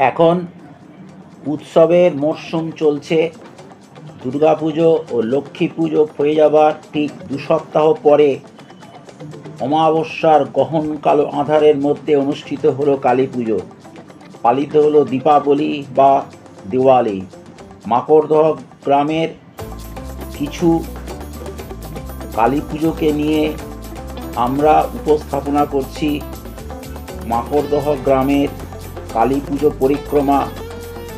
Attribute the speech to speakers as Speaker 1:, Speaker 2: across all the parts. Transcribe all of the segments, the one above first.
Speaker 1: এখন উৎসবের মরশুম চলছে। দুর্গাপুজো ও লক্ষ্মী পুজো হয়ে যাবার ঠিক 2 সপ্তাহ পরে অমাবস্যার গহন কালো আঁধারের মধ্যে অনুষ্ঠিত হলো কালী পুজো। পালিত হলো দীপাবলি বা দিওয়ালি। মাকড়দহ গ্রামের কিছু কালী পুজোকে নিয়ে আমরা উপস্থাপনা করছি মাকড়দহ গ্রামের কালী পুজো পরিক্রমা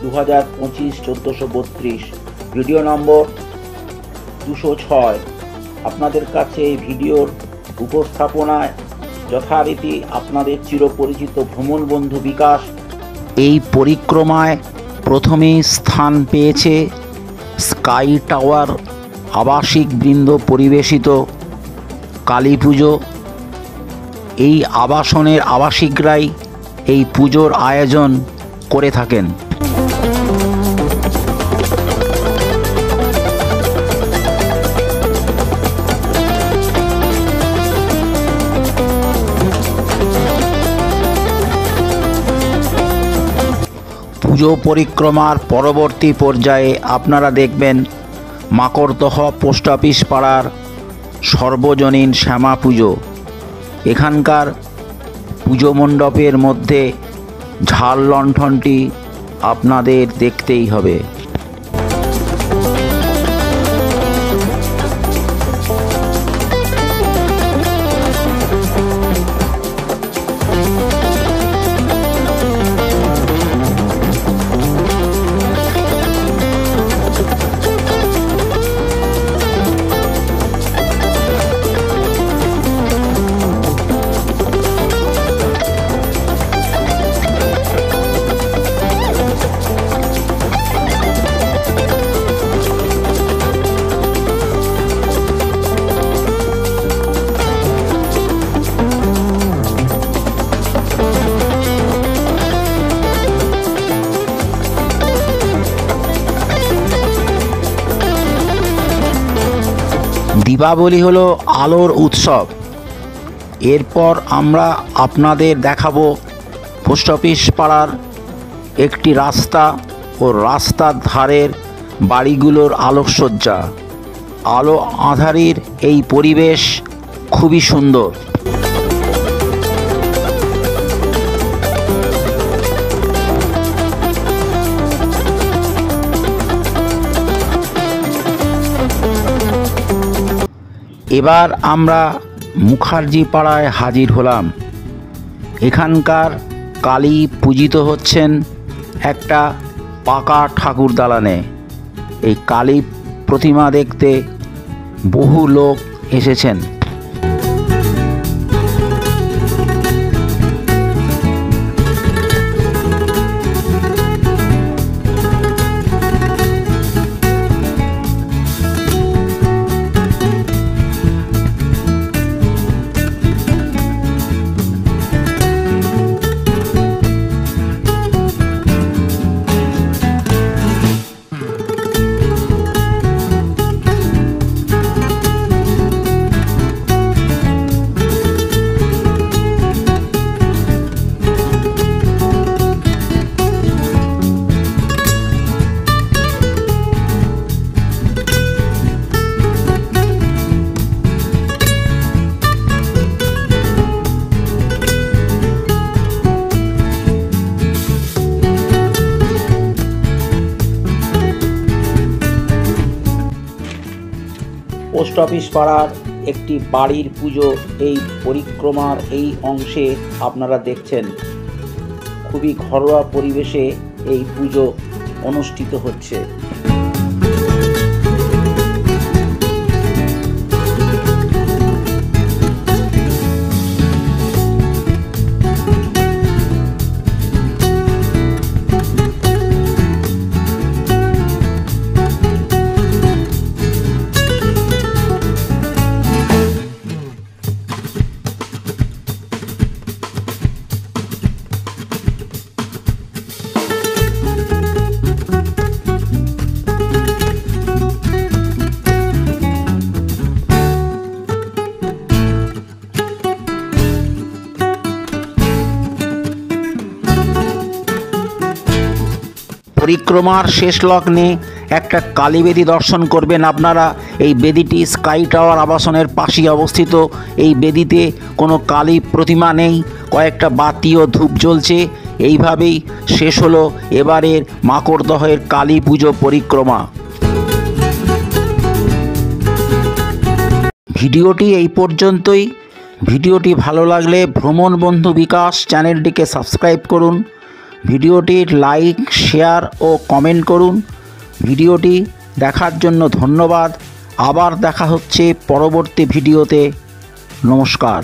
Speaker 1: 2025-1432, ভিডিও নম্বর 206। আপনাদের কাছে এই ভিডিওর উপস্থাপনায় যথারীতি আপনাদের চিরপরিচিত ভ্রমণ বন্ধু বিকাশ। এই পরিক্রমায় প্রথমে স্থান পেয়েছে স্কাই টাওয়ার আবাসিক বৃন্দ পরিবেশিত কালী পুজো। এই আবাসনের আবাসিকরাই এই পুজোর আয়োজন করে থাকেন। পুজো পরিক্রমার পরবর্তী পর্যায়ে আপনারা দেখবেন মাকড়দহ পোস্ট অফিস পাড়ার সর্বজনীন শ্যামা পুজো। এখানকার পুজো মণ্ডপের মধ্যে ঝাল লণ্ঠনটি আপনাদের দেখতেই হবে। দীপাবলি হলো আলোর উৎসব। এরপর আমরা আপনাদের দেখাবো পোস্ট অফিস পাড়ার একটি রাস্তা ও রাস্তার ধারের বাড়িগুলোর আলোকসজ্জা। আলো আঁধারির এই পরিবেশ খুবই সুন্দর। এবার আমরা মুখার্জি পাড়ায় হাজির হলাম। এখানকার কালী পূজিত হচ্ছেন একটা পাকা ঠাকুর দালানে। এই কালী প্রতিমা দেখতে বহু লোক এসেছেন। পোস্ট অফিস পাড়ার একটি বাড়ির পুজো এই পরিক্রমার এই অংশে আপনারা দেখছেন। খুবই ঘরোয়া পরিবেশে এই পুজো অনুষ্ঠিত হচ্ছে। পরিক্রমার শেষ লগ্নে একটা কালী বেদি দর্শন করবেন আপনারা। এই বেদিটি স্কাই টাওয়ার আবাসনের পাশেই অবস্থিত। এই বেদিতে কোনো কালী প্রতিমা নেই, কয়েকটা বাতি ও ধূপ জ্বলছে। এইভাবেই শেষ হলো এবারের মাকড়দহের কালী পুজো পরিক্রমা। ভিডিওটি এই পর্যন্তই। ভিডিওটি ভালো লাগলে ভ্রমণ বন্ধু বিকাশ চ্যানেলটিকে সাবস্ক্রাইব করুন। ভিডিওটির লাইক, শেয়ার ও কমেন্ট করুন। ভিডিওটি দেখার জন্য ধন্যবাদ। আবার দেখা হচ্ছে পরবর্তী ভিডিওতে। নমস্কার।